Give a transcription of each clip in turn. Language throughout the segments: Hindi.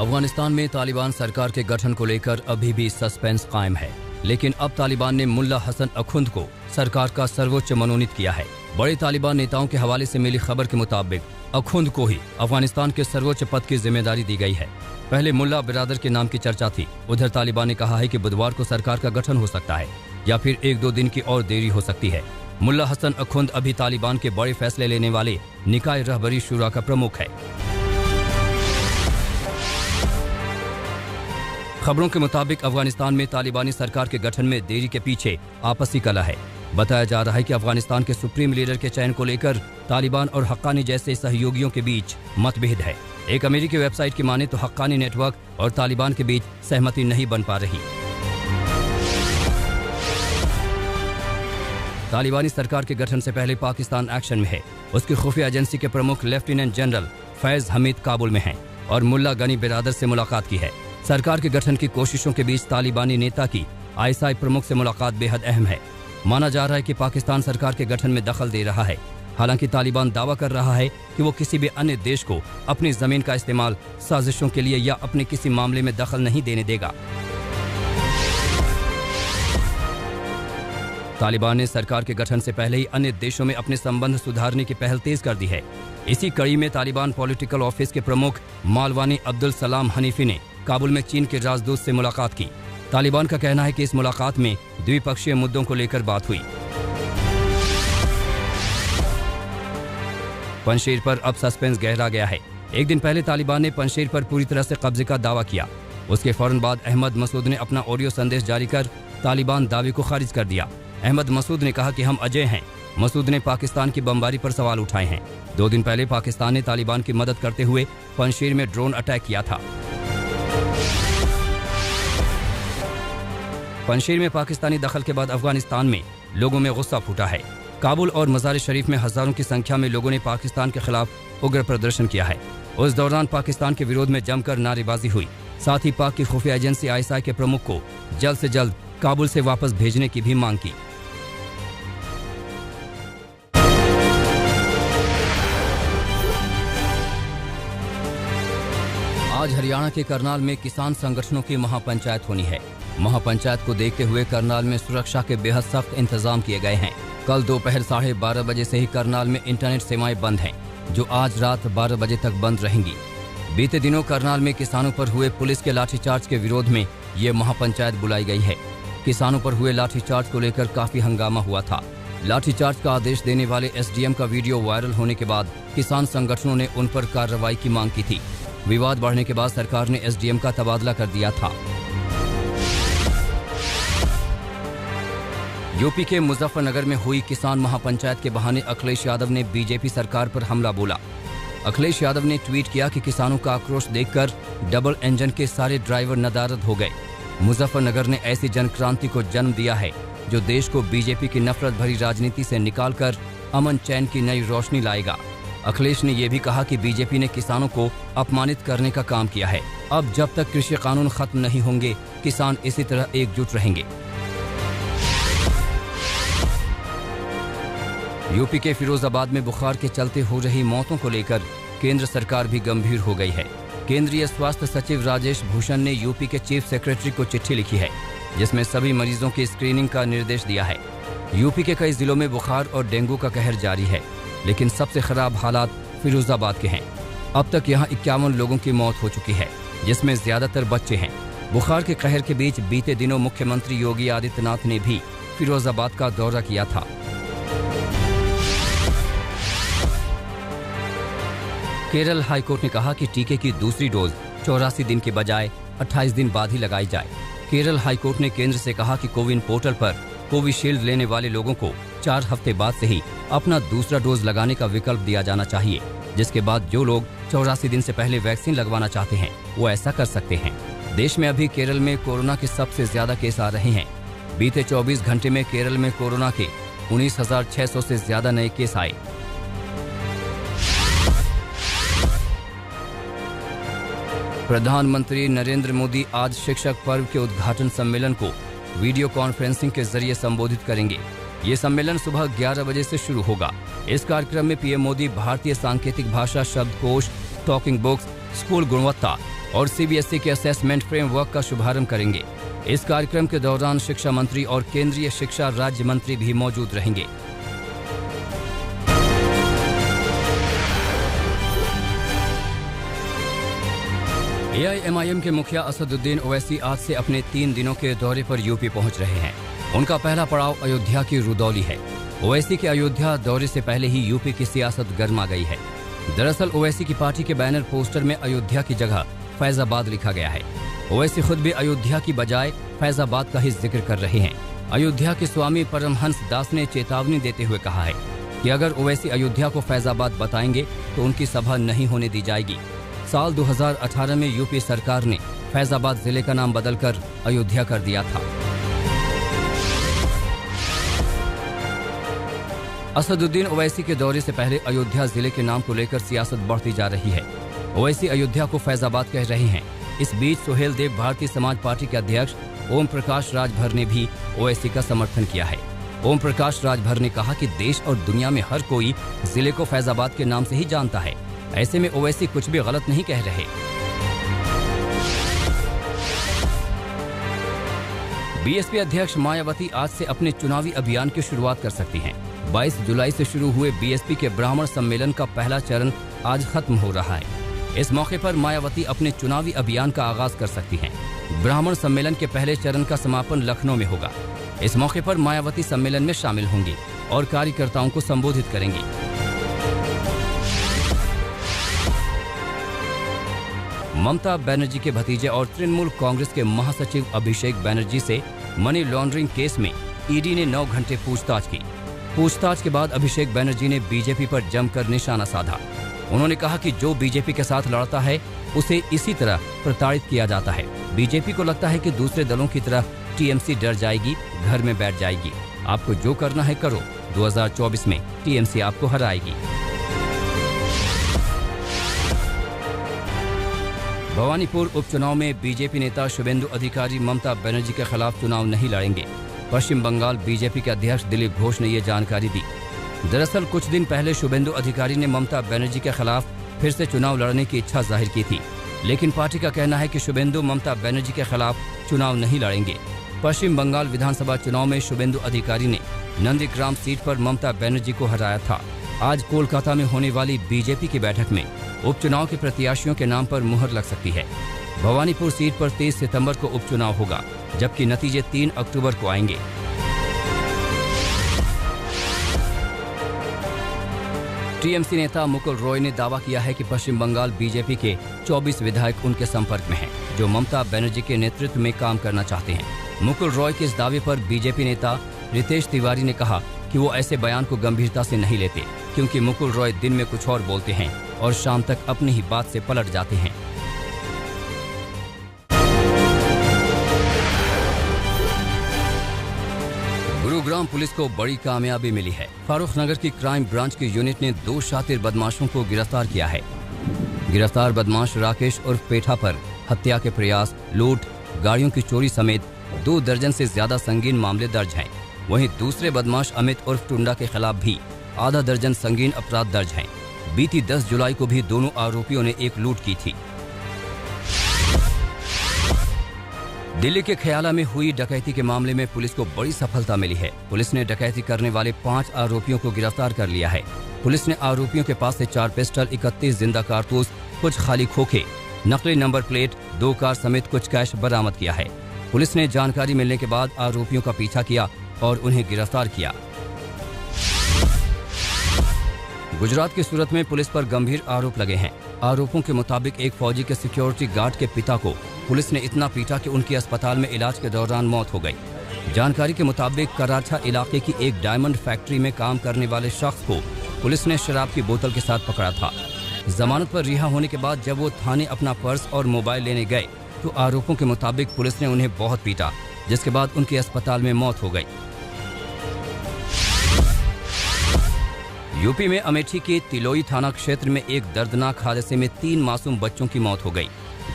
अफगानिस्तान में तालिबान सरकार के गठन को लेकर अभी भी सस्पेंस कायम है, लेकिन अब तालिबान ने मुल्ला हसन अखुंद को सरकार का सर्वोच्च मनोनीत किया है। बड़े तालिबान नेताओं के हवाले से मिली खबर के मुताबिक अखुंद को ही अफगानिस्तान के सर्वोच्च पद की जिम्मेदारी दी गई है। पहले मुल्ला बिरादर के नाम की चर्चा थी। उधर तालिबान ने कहा है कि बुधवार को सरकार का गठन हो सकता है या फिर 1-2 दिन की और देरी हो सकती है। मुल्ला हसन अखुंद अभी तालिबान के बड़े फैसले लेने वाले निकाय रहबरी शुरा का प्रमुख है। खबरों के मुताबिक अफगानिस्तान में तालिबानी सरकार के गठन में देरी के पीछे आपसी कलह है। बताया जा रहा है कि अफगानिस्तान के सुप्रीम लीडर के चयन को लेकर तालिबान और हक्कानी जैसे सहयोगियों के बीच मतभेद है। एक अमेरिकी वेबसाइट की माने तो हक्कानी नेटवर्क और तालिबान के बीच सहमति नहीं बन पा रही। तालिबानी सरकार के गठन से पहले पाकिस्तान एक्शन में है। उसकी खुफिया एजेंसी के प्रमुख लेफ्टिनेंट जनरल फैज हमीद काबुल में हैं और मुल्ला गनी बिरादर से मुलाकात की है। सरकार के गठन की कोशिशों के बीच तालिबानी नेता की आईएसआई प्रमुख से मुलाकात बेहद अहम है। माना जा रहा है कि पाकिस्तान सरकार के गठन में दखल दे रहा है। हालांकि तालिबान दावा कर रहा है कि वो किसी भी अन्य देश को अपनी जमीन का इस्तेमाल साजिशों के लिए या अपने किसी मामले में दखल नहीं देने देगा। तालिबान ने सरकार के गठन से पहले ही अन्य देशों में अपने संबंध सुधारने की पहल तेज कर दी है। इसी कड़ी में तालिबान पॉलिटिकल ऑफिस के प्रमुख मालवानी अब्दुल सलाम हनीफी ने काबुल में चीन के राजदूत से मुलाकात की। तालिबान का कहना है कि इस मुलाकात में द्विपक्षीय मुद्दों को लेकर बात हुई। पंजशीर पर अब सस्पेंस गहरा गया है। एक दिन पहले तालिबान ने पंजशीर पर पूरी तरह से कब्जे का दावा किया। उसके फौरन बाद अहमद मसूद ने अपना ऑडियो संदेश जारी कर तालिबान दावे को खारिज कर दिया। अहमद मसूद ने कहा कि हम अजय हैं। मसूद ने पाकिस्तान की बमबारी पर सवाल उठाए हैं। 2 दिन पहले पाकिस्तान ने तालिबान की मदद करते हुए पंजशीर में ड्रोन अटैक किया था। पंजशीर में पाकिस्तानी दखल के बाद अफगानिस्तान में लोगों में गुस्सा फूटा है। काबुल और मज़ार शरीफ में हजारों की संख्या में लोगों ने पाकिस्तान के खिलाफ उग्र प्रदर्शन किया है। उस दौरान पाकिस्तान के विरोध में जमकर नारेबाजी हुई। साथ ही पाक की खुफिया एजेंसी आईएसआई के प्रमुख को जल्द से जल्द काबुल से वापस भेजने की भी मांग की। आज हरियाणा के करनाल में किसान संगठनों की महापंचायत होनी है। महापंचायत को देखते हुए करनाल में सुरक्षा के बेहद सख्त इंतजाम किए गए हैं। कल दोपहर 12:30 बजे से ही करनाल में इंटरनेट सेवाएं बंद हैं, जो आज रात 12 बजे तक बंद रहेंगी। बीते दिनों करनाल में किसानों पर हुए पुलिस के लाठीचार्ज के विरोध में ये महापंचायत बुलाई गई है। किसानों पर हुए लाठीचार्ज को लेकर काफी हंगामा हुआ था। लाठीचार्ज का आदेश देने वाले एसडीएम का वीडियो वायरल होने के बाद किसान संगठनों ने उन पर कार्रवाई की मांग की थी। विवाद बढ़ने के बाद सरकार ने एसडीएम का तबादला कर दिया था। यूपी के मुजफ्फरनगर में हुई किसान महापंचायत के बहाने अखिलेश यादव ने बीजेपी सरकार पर हमला बोला। अखिलेश यादव ने ट्वीट किया कि किसानों का आक्रोश देखकर डबल इंजन के सारे ड्राइवर नदारद हो गए। मुजफ्फरनगर ने ऐसी जनक्रांति को जन्म दिया है जो देश को बीजेपी की नफरत भरी राजनीति से निकालकर अमन चैन की नई रोशनी लाएगा। अखिलेश ने यह भी कहा कि बीजेपी ने किसानों को अपमानित करने का काम किया है। अब जब तक कृषि कानून खत्म नहीं होंगे, किसान इसी तरह एकजुट रहेंगे। यूपी के फिरोजाबाद में बुखार के चलते हो रही मौतों को लेकर केंद्र सरकार भी गंभीर हो गई है। केंद्रीय स्वास्थ्य सचिव राजेश भूषण ने यूपी के चीफ सेक्रेटरी को चिट्ठी लिखी है, जिसमें सभी मरीजों की स्क्रीनिंग का निर्देश दिया है। यूपी के कई जिलों में बुखार और डेंगू का कहर जारी है, लेकिन सबसे खराब हालात फिरोजाबाद के हैं। अब तक यहाँ 51 लोगों की मौत हो चुकी है, जिसमें ज्यादातर बच्चे हैं। बुखार के कहर के बीच बीते दिनों मुख्यमंत्री योगी आदित्यनाथ ने भी फिरोजाबाद का दौरा किया था। केरल हाईकोर्ट ने कहा कि टीके की दूसरी डोज 84 दिन के बजाय 28 दिन बाद ही लगाई जाए। केरल हाईकोर्ट ने केंद्र से कहा कि कोविन पोर्टल पर कोविशील्ड लेने वाले लोगों को 4 हफ्ते बाद से ही अपना दूसरा डोज लगाने का विकल्प दिया जाना चाहिए, जिसके बाद जो लोग 84 दिन से पहले वैक्सीन लगवाना चाहते हैं वो ऐसा कर सकते हैं। देश में अभी केरल में कोरोना के सबसे ज्यादा केस आ रहे हैं। बीते 24 घंटे में केरल में कोरोना के 19,600 से ज्यादा नए केस आए। प्रधानमंत्री नरेंद्र मोदी आज शिक्षक पर्व के उद्घाटन सम्मेलन को वीडियो कॉन्फ्रेंसिंग के जरिए संबोधित करेंगे। ये सम्मेलन सुबह 11 बजे से शुरू होगा। इस कार्यक्रम में पीएम मोदी भारतीय सांकेतिक भाषा शब्दकोश, टॉकिंग बुक्स, स्कूल गुणवत्ता, और सीबीएसई के असेसमेंट फ्रेमवर्क का शुभारंभ करेंगे। इस कार्यक्रम के दौरान शिक्षा मंत्री और केंद्रीय शिक्षा राज्य मंत्री भी मौजूद रहेंगे। एआईएमआईएम के मुखिया असदुद्दीन ओवैसी आज से अपने 3 दिनों के दौरे पर यूपी पहुंच रहे हैं। उनका पहला पड़ाव अयोध्या की रुदौली है। ओवैसी के अयोध्या दौरे से पहले ही यूपी की सियासत गर्मा गई है। दरअसल ओवैसी की पार्टी के बैनर पोस्टर में अयोध्या की जगह फैजाबाद लिखा गया है। ओवैसी खुद भी अयोध्या की बजाय फैजाबाद का ही जिक्र कर रहे हैं। अयोध्या के स्वामी परमहंस दास ने चेतावनी देते हुए कहा है कि अगर ओवैसी अयोध्या को फैजाबाद बताएंगे तो उनकी सभा नहीं होने दी जाएगी। साल 2018 में यूपी सरकार ने फैजाबाद जिले का नाम बदलकर अयोध्या कर दिया था। असदुद्दीन ओवैसी के दौरे से पहले अयोध्या जिले के नाम को लेकर सियासत बढ़ती जा रही है। ओवैसी अयोध्या को फैजाबाद कह रहे हैं। इस बीच सुहेल देव भारतीय समाज पार्टी के अध्यक्ष ओम प्रकाश राजभर ने भी ओवैसी का समर्थन किया है। ओम प्रकाश राजभर ने कहा कि देश और दुनिया में हर कोई जिले को फैजाबाद के नाम से ही जानता है। ऐसे में ओवैसी कुछ भी गलत नहीं कह रहे। बीएसपी अध्यक्ष मायावती आज से अपने चुनावी अभियान की शुरुआत कर सकती हैं। 22 जुलाई से शुरू हुए बीएसपी के ब्राह्मण सम्मेलन का पहला चरण आज खत्म हो रहा है। इस मौके पर मायावती अपने चुनावी अभियान का आगाज कर सकती हैं। ब्राह्मण सम्मेलन के पहले चरण का समापन लखनऊ में होगा। इस मौके पर मायावती सम्मेलन में शामिल होंगी और कार्यकर्ताओं को संबोधित करेंगी। ममता बनर्जी के भतीजे और तृणमूल कांग्रेस के महासचिव अभिषेक बनर्जी से मनी लॉन्ड्रिंग केस में ईडी ने 9 घंटे पूछताछ की। पूछताछ के बाद अभिषेक बनर्जी ने बीजेपी पर जमकर निशाना साधा। उन्होंने कहा कि जो बीजेपी के साथ लड़ता है उसे इसी तरह प्रताड़ित किया जाता है। बीजेपी को लगता है कि दूसरे दलों की तरह टीएमसी डर जाएगी, घर में बैठ जाएगी। आपको जो करना है करो, 2024 में टीएमसी आपको हराएगी। भवानीपुर उपचुनाव में बीजेपी नेता शुभेंदु अधिकारी ममता बनर्जी के खिलाफ चुनाव नहीं लड़ेंगे। पश्चिम बंगाल बीजेपी के अध्यक्ष दिलीप घोष ने ये जानकारी दी। दरअसल कुछ दिन पहले शुभेंदु अधिकारी ने ममता बनर्जी के खिलाफ फिर से चुनाव लड़ने की इच्छा जाहिर की थी, लेकिन पार्टी का कहना है कि शुभेंदु ममता बनर्जी के खिलाफ चुनाव नहीं लड़ेंगे। पश्चिम बंगाल विधानसभा चुनाव में शुभेंदु अधिकारी ने नंदीग्राम सीट पर ममता बनर्जी को हराया था। आज कोलकाता में होने वाली बीजेपी की बैठक में उपचुनाव के प्रत्याशियों के नाम पर मुहर लग सकती है। भवानीपुर सीट पर 23 सितंबर को उपचुनाव होगा, जबकि नतीजे 3 अक्टूबर को आएंगे। टीएमसी नेता मुकुल रॉय ने दावा किया है कि पश्चिम बंगाल बीजेपी के 24 विधायक उनके संपर्क में हैं, जो ममता बनर्जी के नेतृत्व में काम करना चाहते हैं। मुकुल रॉय के इस दावे पर बीजेपी नेता रितेश तिवारी ने कहा कि वो ऐसे बयान को गंभीरता से नहीं लेते, क्योंकि मुकुल रॉय दिन में कुछ और बोलते हैं और शाम तक अपनी ही बात से पलट जाते हैं। गुरुग्राम पुलिस को बड़ी कामयाबी मिली है। फारूखनगर की क्राइम ब्रांच की यूनिट ने 2 शातिर बदमाशों को गिरफ्तार किया है। गिरफ्तार बदमाश राकेश उर्फ पेठा पर हत्या के प्रयास, लूट, गाड़ियों की चोरी समेत 2 दर्जन से ज्यादा संगीन मामले दर्ज हैं। वहीं दूसरे बदमाश अमित उर्फ टुंडा के खिलाफ भी आधा दर्जन संगीन अपराध दर्ज हैं। बीती 10 जुलाई को भी दोनों आरोपियों ने एक लूट की थी। दिल्ली के ख्याला में हुई डकैती के मामले में पुलिस को बड़ी सफलता मिली है। पुलिस ने डकैती करने वाले 5 आरोपियों को गिरफ्तार कर लिया है। पुलिस ने आरोपियों के पास से 4 पिस्टल, 31 जिंदा कारतूस, कुछ खाली खोखे, नकली नंबर प्लेट, 2 कार समेत कुछ कैश बरामद किया है। पुलिस ने जानकारी मिलने के बाद आरोपियों का पीछा किया और उन्हें गिरफ्तार किया। गुजरात के सूरत में पुलिस पर गंभीर आरोप लगे हैं। आरोपों के मुताबिक एक फौजी के सिक्योरिटी गार्ड के पिता को पुलिस ने इतना पीटा कि उनकी अस्पताल में इलाज के दौरान मौत हो गई। जानकारी के मुताबिक कराचा इलाके की एक डायमंड फैक्ट्री में काम करने वाले शख्स को पुलिस ने शराब की बोतल के साथ पकड़ा था। जमानत पर रिहा होने के बाद जब वो थाने अपना पर्स और मोबाइल लेने गए तो आरोपों के मुताबिक पुलिस ने उन्हें बहुत पीटा, जिसके बाद उनकी अस्पताल में मौत हो गई। यूपी में अमेठी के तिलोई थाना क्षेत्र में एक दर्दनाक हादसे में 3 मासूम बच्चों की मौत हो गई,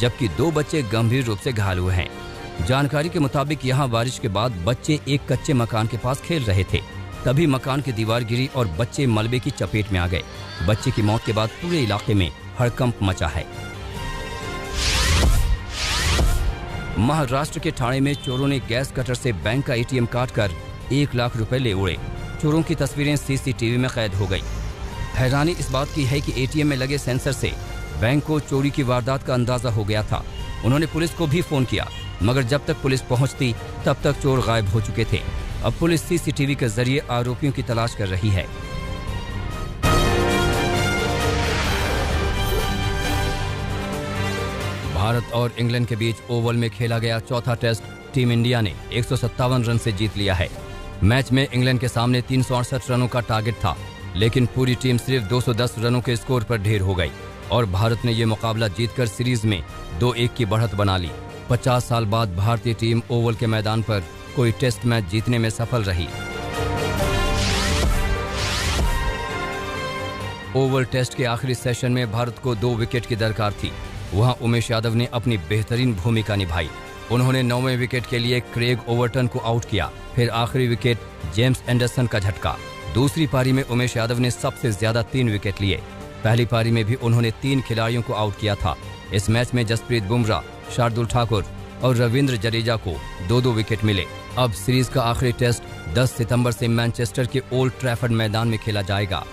जबकि 2 बच्चे गंभीर रूप से घायल हुए हैं। जानकारी के मुताबिक यहां बारिश के बाद बच्चे एक कच्चे मकान के पास खेल रहे थे, तभी मकान की दीवार गिरी और बच्चे मलबे की चपेट में आ गए। बच्चे की मौत के बाद पूरे इलाके में हड़कंप मचा है। महाराष्ट्र के ठाणे में चोरों ने गैस कटर से बैंक का एटीएम काटकर 1 लाख रुपए ले उड़े। चोरों की तस्वीरें सीसीटीवी में कैद हो गई। हैरानी इस बात की है कि एटीएम में लगे सेंसर से बैंक को चोरी की वारदात का अंदाजा हो गया था। उन्होंने पुलिस को भी फोन किया, मगर जब तक पुलिस पहुंचती तब तक चोर गायब हो चुके थे। अब पुलिस सीसीटीवी के जरिए आरोपियों की तलाश कर रही है। भारत और इंग्लैंड के बीच ओवल में खेला गया चौथा टेस्ट टीम इंडिया ने 157 रन से जीत लिया है। मैच में इंग्लैंड के सामने 368 रनों का टारगेट था, लेकिन पूरी टीम सिर्फ 210 रनों के स्कोर पर ढेर हो गई और भारत ने ये मुकाबला जीतकर सीरीज में 2-1 की बढ़त बना ली। 50 साल बाद भारतीय टीम ओवल के मैदान पर कोई टेस्ट मैच जीतने में सफल रही। ओवल टेस्ट के आखिरी सेशन में भारत को 2 विकेट की दरकार थी। वहां उमेश यादव ने अपनी बेहतरीन भूमिका निभाई। उन्होंने 9वें विकेट के लिए क्रेग ओवरटन को आउट किया, फिर आखिरी विकेट जेम्स एंडरसन का झटका। दूसरी पारी में उमेश यादव ने सबसे ज्यादा 3 विकेट लिए। पहली पारी में भी उन्होंने 3 खिलाड़ियों को आउट किया था। इस मैच में जसप्रीत बुमराह, शार्दुल ठाकुर और रविंद्र जडेजा को 2-2 विकेट मिले। अब सीरीज का आखिरी टेस्ट 10 सितंबर से मैनचेस्टर के ओल्ड ट्रैफर्ड मैदान में खेला जाएगा।